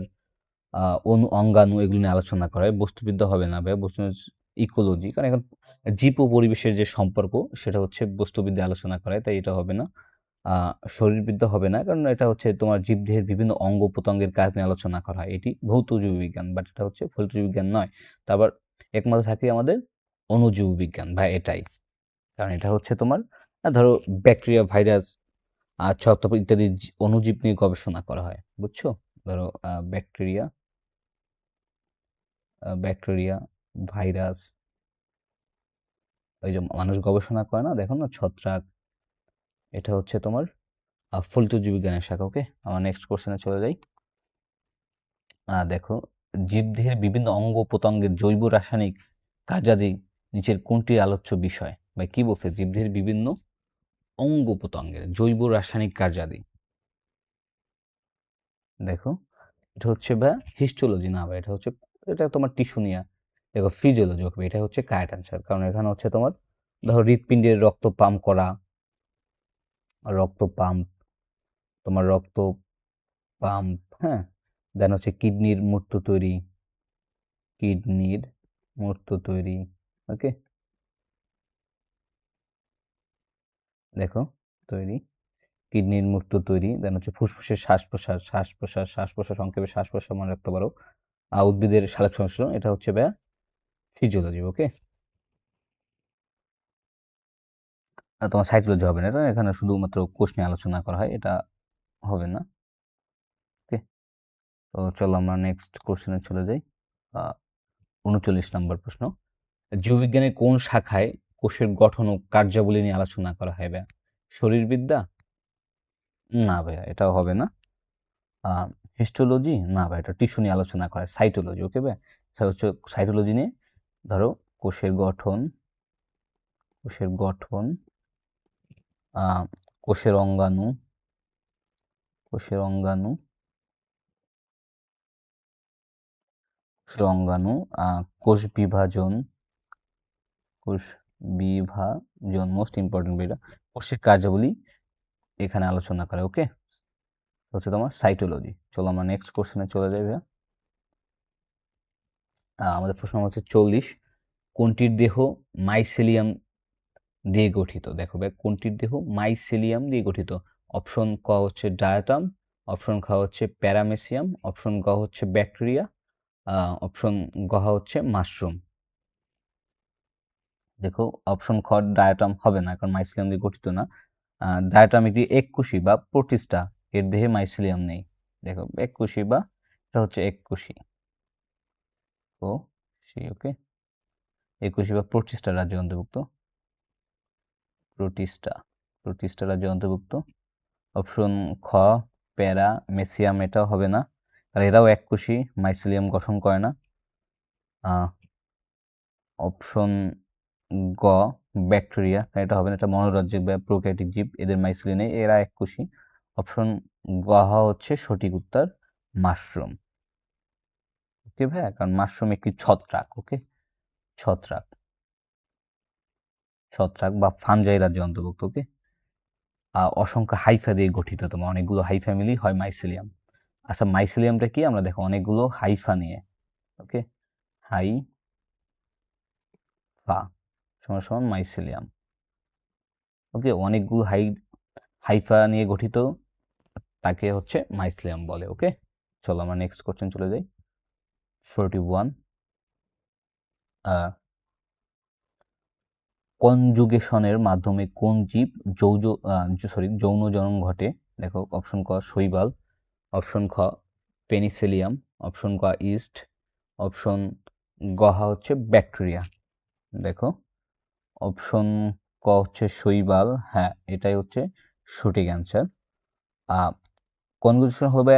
অঙ্গাণু এগুলো নিয়ে আলোচনা করা হয়। বস্তুবিদ্যা হবে না ভাইয়া, বস্তু ইকোলজি, কারণ এখন জীব ও পরিবেশের যে সম্পর্ক সেটা হচ্ছে বস্তুবিদ্যা আলোচনা করা হয়, তাই এটা হবে না। শরীরবিদ্যা হবে না, কারণ এটা হচ্ছে তোমার জীবদেহের বিভিন্ন অঙ্গ প্রত্যঙ্গের কাজ নিয়ে আলোচনা করা হয়, এটি ভৌত জীববিজ্ঞান, বাট এটা হচ্ছে ফলিত জীববিজ্ঞান নয়। তারপর একমাত্র থাকে আমাদের অণুজীব বিজ্ঞান ভাই, এটাই। কারণ এটা হচ্ছে তোমার ধরো ব্যাকটেরিয়া, ভাইরাস আর ছত্রাক ইত্যাদি অণুজীব নিয়ে গবেষণা করা হয়। বুঝছো? ধরো ব্যাকটেরিয়া, ভাইরাস, ওই যে মানুষ গবেষণা করে না, দেখো না ছত্রাক, এটা হচ্ছে তোমার ফলিত জীববিজ্ঞানের শাখা। ওকে, আমরা নেক্সট কোশ্চেনে চলে যাই। দেখো জীবদেহের বিভিন্ন অঙ্গ প্রত্যঙ্গের জৈব রাসায়নিক কার্যাদি নিচের কোনটি আলোচ্য বিষয়? বা কি বলছে? জীবদেহের বিভিন্ন অঙ্গ প্রত্যঙ্গের জৈব রাসায়নিক কার্যাদি। দেখো এটা হচ্ছে হিস্টোলজি না, এটা হচ্ছে, এটা তোমার টিস্যু নিয়ে। দেখো ফিজিওলজি, ওকে এটা হচ্ছে কারেক্ট অ্যান্সার, কারণ এখানে হচ্ছে তোমার ধরো হৃৎপিণ্ডের রক্ত পাম্প করা, রক্ত পাম্প, তোমার রক্ত পাম্প, হ্যাঁ, দেন হচ্ছে কিডনির মূর্ত তৈরি, কিডনির মূর্ত তৈরি। ওকে, দেখো তৈরি, কিডনির মূর্ত তৈরি, দেন হচ্ছে ফুসফুসের শ্বাস প্রশ্বাস, সংক্ষেপে শ্বাস প্রশ্বাস মনে রাখতে পারো। উদ্ভিদের সালোক সংশ্লেষণ, এটা হচ্ছে ফিজিওলজি। ওকে, তোমার সাইটোলজি হবে না, এটা এখানে শুধুমাত্র কোষ নিয়ে আলোচনা করা হয়, এটা হবে না। ওকে, তো চলো আমরা নেক্সট কোশ্চেনে চলে যাই। 39 নম্বর প্রশ্ন, জীববিজ্ঞানের কোন শাখায় কোষের গঠন ও কার্যাবলী নিয়ে আলোচনা করা হয়? শরীরবিদ্যা? না ভাইয়া, এটাও হবে না। হিস্টোলজি? না ভাই, এটা টিস্যু নিয়ে আলোচনা করে, সাইটোলজি। ওকে ভাই, হচ্ছে সাইটোলজি নিয়ে ধরো কোষের গঠন, কোষের গঠন, কোষের অঙ্গাণু, কোষের অঙ্গাণু, কোষের অঙ্গাণু, কোষ বিভাজন, কোষ বিভাজন মোস্ট ইম্পর্টেন্ট এটা, কোষের কার্যাবলী এখানে আলোচনা করে। ওকে, হচ্ছে তোমার সাইটোলজি। চলো আমরা নেক্সট কোশ্চেনে চলে যাই ভাইয়া। আমাদের প্রশ্ন হচ্ছে 40, কোনটির দেহ মাইসেলিয়াম দিয়ে গঠিত? দেখো ভাই, কোনটির দেহ মাইসেলিয়াম দিয়ে গঠিত? অপশন ক হচ্ছে ডায়াটাম, অপশন খ হচ্ছে প্যারামেসিয়াম, অপশন গ হচ্ছে ব্যাকটেরিয়া, অপশন গ হচ্ছে মাশরুম। দেখো অপশন খ ডায়াটাম হবে না, কারণ মাইসেলিয়াম দিয়ে গঠিত না। ডায়াটাম একটি এককোষী বা প্রোটিস্টা, এর দেহে মাইসেলিয়াম নেই। দেখো এককোষী বা এটা হচ্ছে এককোষী। তো 21, ওকে 21 বা 25টা রাজ্য অন্তর্ভুক্ত, প্রোটিস্টা রাজ্য অন্তর্ভুক্ত। অপশন খ প্যারা মেসিয়াম, এটাও হবে না, আর এরাও এককোষী, মাইসিলিয়াম গঠন করে না। অপশন গ ব্যাকটেরিয়া, এটা হবে না, এটা মনোরাজ্যিক বা প্রোক্যারিওটিক জীব, এদের মাইসিলিয়াম নেই, এরা এককোষী। অপশন গ হচ্ছে সঠিক উত্তর, মাশরুম। ওকে ভাইয়া, কারণ মাশরুম একটি ছত্রাক, ওকে ছত্রাক বা ফানজাই রাজ্যে অন্তর্ভুক্ত, ওকে। অসংখ্য হাইফা দিয়ে গঠিত, তোমার অনেকগুলো হাইফা মিলি হয় মাইসিলিয়াম। আচ্ছা মাইসিলিয়ামটা কি, আমরা দেখো অনেকগুলো হাইফা নিয়ে, ওকে হাইফা সমান মাইসিলিয়াম, ওকে অনেকগুলো হাইফা নিয়ে গঠিত, তাকে হচ্ছে মাইসিলিয়াম বলে, ওকে। চলো আমরা নেক্সট কোশ্চেন চলে যাই। 41, কনজুগেশনের মাধ্যমে কোন জীব যৌন জনন ঘটে? দেখো অপশন ক শৈবাল, অপশন খ পেনিসিলিয়াম, অপশন ক ইস্ট, অপশন গ হচ্ছে ব্যাকটেরিয়া। দেখো অপশন ক হচ্ছে শৈবাল, হ্যাঁ এটাই হচ্ছে সঠিক অ্যান্সার। কনজুগেশন হবে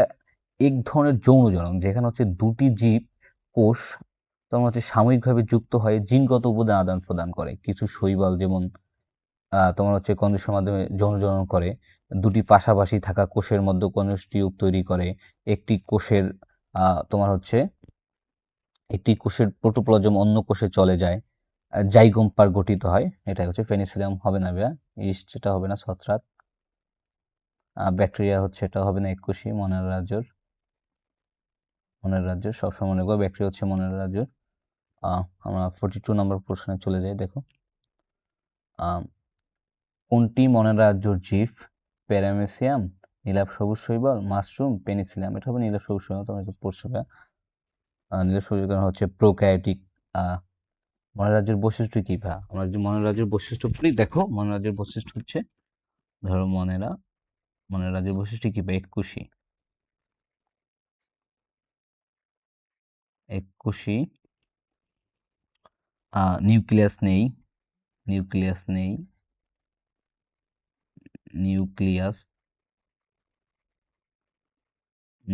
এক ধরনের যৌন জনন, যেখানে হচ্ছে দুটি জীব কোষ তখন হচ্ছে সাময়িকভাবে যুক্ত হয়ে জিনগত উপাদান আদান প্রদান করে। কিছু শৈবাল যেমন তোমার হচ্ছে কন্ডোজের মাধ্যমে যৌন জনন করে, দুটি পাশাপাশি থাকা কোষের মধ্যে কন্ডোজ টিউব তৈরি করে, একটি কোষের তোমার হচ্ছে একটি কোষের প্রোটোপ্লাজম অন্য কোষে চলে যায়, জাইগোম গঠিত হয়, এটাই হচ্ছে পেনিসিলিয়াম হবে না ভাইয়া, ইস্ট এটা হবে না, ছত্রাক। ব্যাকটেরিয়া হচ্ছে এটা হবে না, এককোষী, মনের রাজ্য সবসময় মনে করো, ব্যাকটেরিয়া হচ্ছে মনের রাজ্য। আমরা 42 নম্বর প্রশ্নে চলে যাই। দেখো কোনটি মনের রাজ্যর জীব? প্যারামেসিয়াম, নীলাভ সবুজ শৈবাল, মাশরুম, পেনিসিলিয়াম। এটা হবে নীলাভ সবুজ শৈবাল, তোমরা পড়ছো। নীলাভ সবুজ কারণ হচ্ছে প্রোক্যারিওটিক। মনের রাজ্যের বৈশিষ্ট্য কি ভা? আমরা যদি মনের রাজ্যের বৈশিষ্ট্য পড়ি, দেখো মনের রাজ্যের বৈশিষ্ট্য হচ্ছে, ধরো মনের রাজ্যের বৈশিষ্ট্য কি ভা? এককোষী, নিউক্লিয়াস নেই, নিউক্লিয়াস নেই,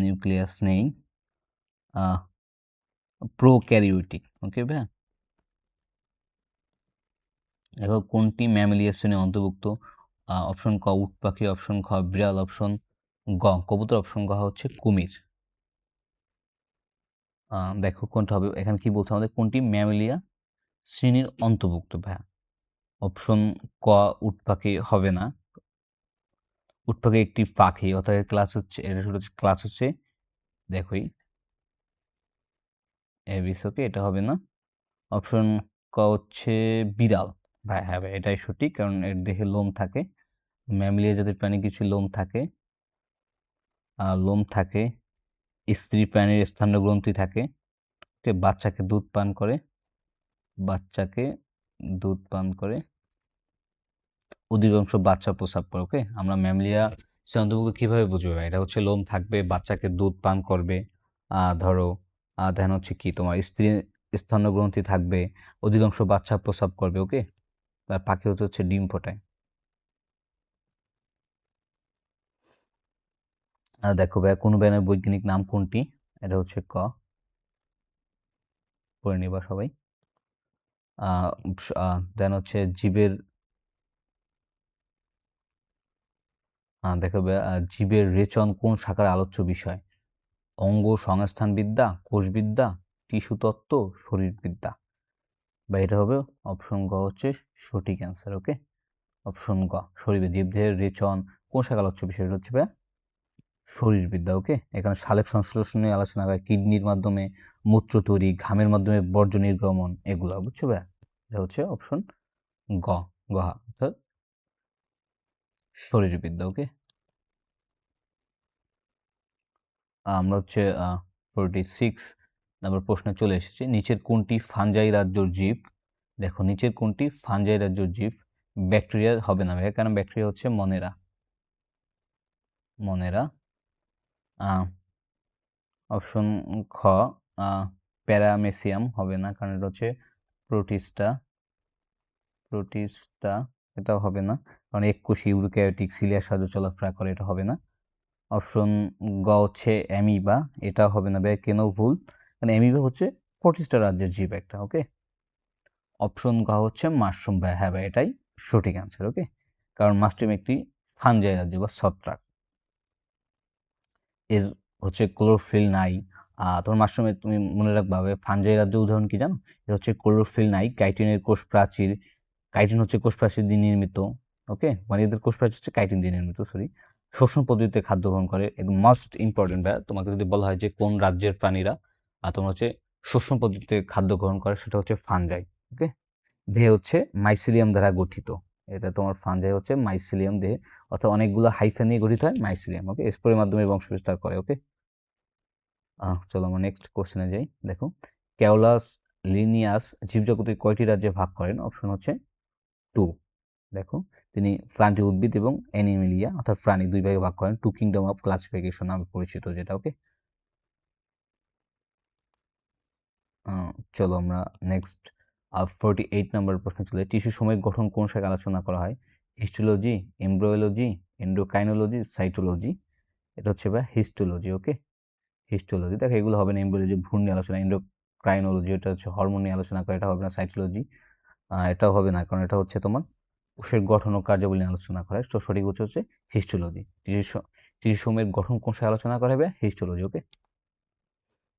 নিউক্লিয়াস নেই, প্রোক্যারিওটিক, ওকে ভাই। দেখো কোনটি ম্যামেলিয়া শ্রেণীর অন্তর্ভুক্ত? অপশন ক উট পাখি, অপশন খ বিড়াল, অপশন গ কবুতর, অপশন গ হচ্ছে কুমির। দেখো কোনটা হবে, এখানে কি বলছে আমাদের, কোনটি ম্যামেলিয়া শ্রেণীর অন্তর্ভুক্ত ভাইয়া? অপশন ক উট পাখি হবে না, উট পাখি একটি পাখি, অর্থাৎ ক্লাস হচ্ছে, এর ক্লাস হচ্ছে দেখোই এবিস, ওকে এটা হবে না। অপশন ক হচ্ছে বিড়াল, ভাই হ্যাঁ ভাই এটাই সঠিক, কারণ এর দেহে লোম থাকে, ম্যামেলিয়া জাতের প্রাণী কিছু লোম থাকে, স্ত্রী প্রাণীর স্তন্যগ্রন্থি থাকে, বাচ্চাকে দুধ পান করে, অধিকাংশ বাচ্চা প্রস্রাব করে, ওকে। আমরা ম্যামলিয়া সে অন্তর্ভুক্ত কিভাবে বুঝবো? এটা হচ্ছে লোম থাকবে, বাচ্চাকে দুধ পান করবে, ধরো দেন হচ্ছে কি তোমার স্ত্রী স্তন্যগ্রন্থি থাকবে, অধিকাংশ বাচ্চা প্রস্রাব করবে, ওকে। আর পাখি হচ্ছে ডিম ফোটায়। দেখো ভাই কোন ব্যায়ামের বৈজ্ঞানিক নাম কোনটি? এটা হচ্ছে ক, পড়ে নিবা সবাই। দেন হচ্ছে জীবের, দেখো জীবের রেচন কোন শাখার আলোচ্য বিষয়? অঙ্গ সংস্থানবিদ্যা, কোষবিদ্যা, টিস্যু তত্ত্ব, শরীরবিদ্যা। বা এটা হবে অপশন গ হচ্ছে সঠিক অ্যান্সার, ওকে। অপশন গ শরীরবিদ্যা, জীবদেহের রেচন কোন শাখার আলোচ্য বিষয় হচ্ছে ভাই? শরীরবিদ্যা, ওকে। এখানে সালোক সংশ্লেষণ নিয়ে আলোচনা হয়, কিডনির মাধ্যমে মূত্র তৈরি, ঘামের মাধ্যমে বর্জ্য নির্গমন, এগুলো বুঝছো ভাই? এটা হচ্ছে অপশন গ, অর্থাৎ শরীরবিদ্যা, ওকে। আমরা হচ্ছে 46 নম্বর প্রশ্নে চলে এসেছি। নিচের কোনটি ফানজাই রাজ্যের জীব? দেখো নিচের কোনটি ফানজাই রাজ্যের জীব? ব্যাকটেরিয়া হবে না, কারণ ব্যাকটেরিয়া হচ্ছে মনেরা। অপশন খ প্যারামেসিয়াম হবে না, কারণ এটা হচ্ছে প্রোটিস্টা, এটাও হবে না, কারণ এককোষী ইউক্যারিওটিক সিলিয়ার সাহায্যে চলাফেরা করে, এটা হবে না। অপশন গ হচ্ছে অ্যামিবা, এটা হবে না ভাই, কেন ভুল, কারণ অ্যামিবা হচ্ছে প্রোটিস্টা রাজ্যের জীব একটা। ওকে, অপশন গ হচ্ছে মাশরুম ভাই, হ্যাঁ ভাই এটাই সঠিক অ্যান্সার। ওকে, কারণ মাশরুম একটি ফানজাই রাজ্য বা ছত্রাক, এর হচ্ছে ক্লোরোফিল নাই। তোমার মাশরুমে তুমি মনে রাখবা ফানজাই রাজ্য উদাহরণ কি জানো, এটা হচ্ছে ক্লোরোফিল নাই, কাইটিনের কোষ প্রাচীর, কাইটিন হচ্ছে কোষ প্রাচীর দিয়ে নির্মিত। ওকে, মানে এদের কোষ প্রাচীর হচ্ছে কাইটিন দিয়ে নির্মিত, সরি। শ্বসন পদ্ধতিতে খাদ্য গ্রহণ করে, একদম মোস্ট ইম্পর্টেন্ট ভাই, তোমাকে যদি বলা হয় যে কোন রাজ্যের প্রাণীরা তোমার হচ্ছে শ্বসন পদ্ধতিতে খাদ্য গ্রহণ করে, সেটা হচ্ছে ফানজাই। ওকে, দেহে হচ্ছে মাইসিলিয়াম দ্বারা গঠিত, এটা তোমার ফানজাই হচ্ছে মাইসিলিয়াম দেহে, অর্থাৎ অনেকগুলো হাইফা নিয়ে গঠিত হয় মাইসিলিয়াম। ওকে, স্পোরের মাধ্যমে বংশ বিস্তার করে। ওকে, চলো আমরা নেক্সট কোশ্চেনে যাই। দেখো, ক্যাওলাস লিনিয়াস জীবজগতের কয়টি রাজ্যে ভাগ করেন? অপশন হচ্ছে 2। দেখো, তিনি প্লান্টি উদ্ভিদ এবং অ্যানিমেলিয়া অর্থাৎ প্রাণী দুই ভাগে ভাগ করেন, 2 কিংডম অফ ক্লাসিফিকেশন নামে পরিচিত যেটা। ওকে, চলো আমরা নেক্সট 48 নম্বর প্রশ্নে চলে। টিস্যু সময়ের গঠন কোন শাখায় আলোচনা করা হয়? Histology, embryology, endocrinology, cytology. এটা হচ্ছে ভাই হিস্টোলজি। ওকে, হিস্টোলজি। দেখো এগুলো হবে না, এমব্রিওলজি ভ্রূণ নিয়ে আলোচনা, এন্ডোক্রাইনোলজি এটা হচ্ছে হরমোন নিয়ে আলোচনা করে, এটা হবে না। সাইটোলজি এটাও হবে না, কারণ এটা হচ্ছে তোমার কোষের গঠন ও কার্যাবলী নিয়ে আলোচনা করে। তো সঠিক হচ্ছে হিস্টোলজি। টিস্যু সময়ের গঠন কোন শাখায় আলোচনা করা হবে? হিস্টোলজি। ওকে,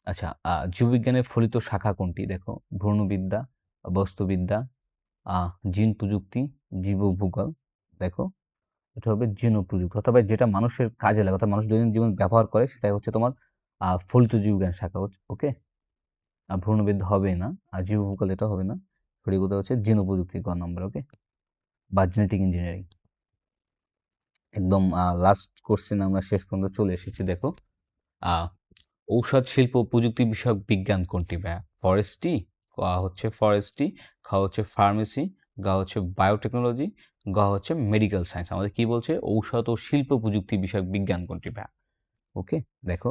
আচ্ছা, জীববিজ্ঞানের ফলিত শাখা কোনটি? দেখো, ভ্রূণবিদ্যা, বস্তুবিদ্যা, জিন প্রযুক্তি, জীবভূগোল। দেখো, এটা হবে জিন প্রযুক্তি, অথবা যেটা মানুষের কাজে লাগে, অর্থাৎ মানুষ দৈনন্দিন জীবন ব্যবহার করে, সেটাই হচ্ছে তোমার ফলিত জীববিজ্ঞান শাখা। ওকে, ভ্রূণবিদ্যা হবে না, আর জীবভূগোল এটা হবে না, সঠিক উত্তর হচ্ছে জিন প্রযুক্তি, গ নম্বর। ওকে, বা জেনেটিক ইঞ্জিনিয়ারিং। একদম লাস্ট কোশ্চেন আমরা শেষ পর্যন্ত চলে এসেছি। দেখো, ঔষধ শিল্প প্রযুক্তি বিষয়ক বিজ্ঞান কোনটি? ফরেস্ট্রি, হচ্ছে ফরেস্ট্রি, খ হচ্ছে ফার্মেসি, গা হচ্ছে বায়োটেকনোলজি, গ হচ্ছে মেডিকেল সায়েন্স। আমাদের কি বলছে? ঔষধ ও শিল্প প্রযুক্তি বিষয়ক বিজ্ঞান কোনটি? ওকে, দেখো,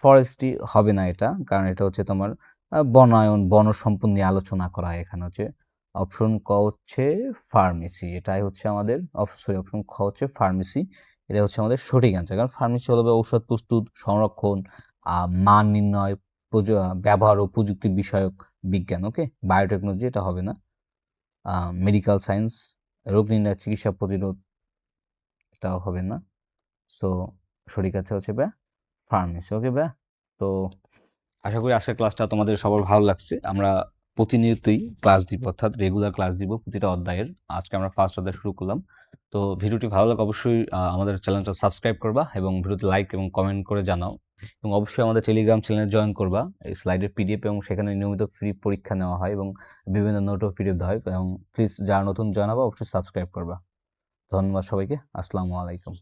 ফরেস্ট্রি হবে না এটা, কারণ এটা হচ্ছে তোমার বনায়ন, বন সম্পদ নিয়ে আলোচনা করা হয়। এখানে হচ্ছে অপশন ক হচ্ছে ফার্মেসি, এটাই হচ্ছে আমাদের অপশন খ হচ্ছে ফার্মেসি, এটা হচ্ছে আমাদের সঠিক অ্যান্সার। কারণ ফার্মেসি হলো ঔষধ প্রস্তুত, সংরক্ষণ, মান নির্ণয়, ব্যবহার ও প্রযুক্তি বিষয়ক বিজ্ঞান। ওকে, বায়োটেকনোলজি এটা হবে না। মেডিকেল সায়েন্স, রোগ নির্ণয়, চিকিৎসা প্রতিরোধ, এটাও হবে না। সো সঠিক আছে হচ্ছে ফার্মেসি। ওকে তো আশা করি আজকের ক্লাসটা তোমাদের সবার ভালো লাগছে। আমরা প্রতিনিয়তই ক্লাস দিব, অর্থাৎ রেগুলার ক্লাস দিব প্রতিটা অধ্যায়ের। আজকে আমরা ফার্স্ট অধ্যায় শুরু করলাম। তো ভিডিওটি ভালো লাগলে অবশ্যই আমাদের চ্যানেলটা সাবস্ক্রাইব করবা এবং ভিডিওতে লাইক এবং কমেন্ট করে জানাও, এবং অবশ্যই আমাদের টেলিগ্রাম চ্যানেলে জয়েন করবা। এই স্লাইডের পিডিএফ এবং সেখানে নিয়মিত ফ্রি পরীক্ষা নেওয়া হয় এবং বিভিন্ন নোটও পিডিএফ দেওয়া হয়। এবং প্লিজ যারা নতুন জয়েন হবা অবশ্যই সাবস্ক্রাইব করবা। ধন্যবাদ সবাইকে। আসসালামু আলাইকুম।